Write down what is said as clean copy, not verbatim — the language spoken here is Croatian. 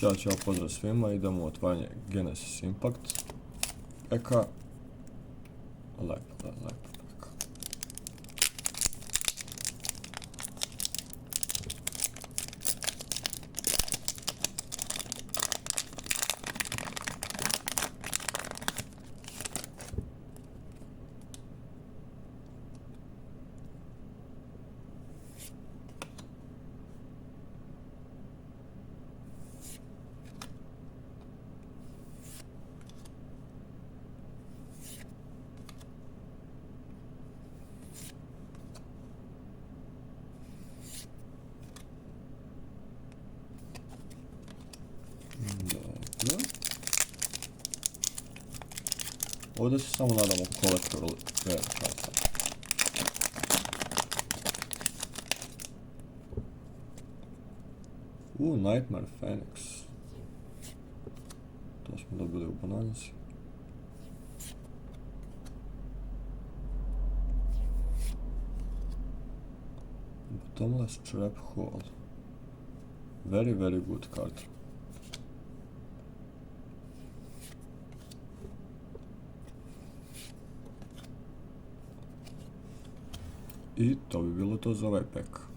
Ćao, pozdrav svima, idemo u otvaranje Genesis Impact peka. Lepo peka. Dobro. Ovdje se samo nadamo collateral rare karta. Nightmare Phoenix. To smo dobili u bonanzi. Bottomless Trap Hole. Very good card. I to bi bilo to za ovaj pek.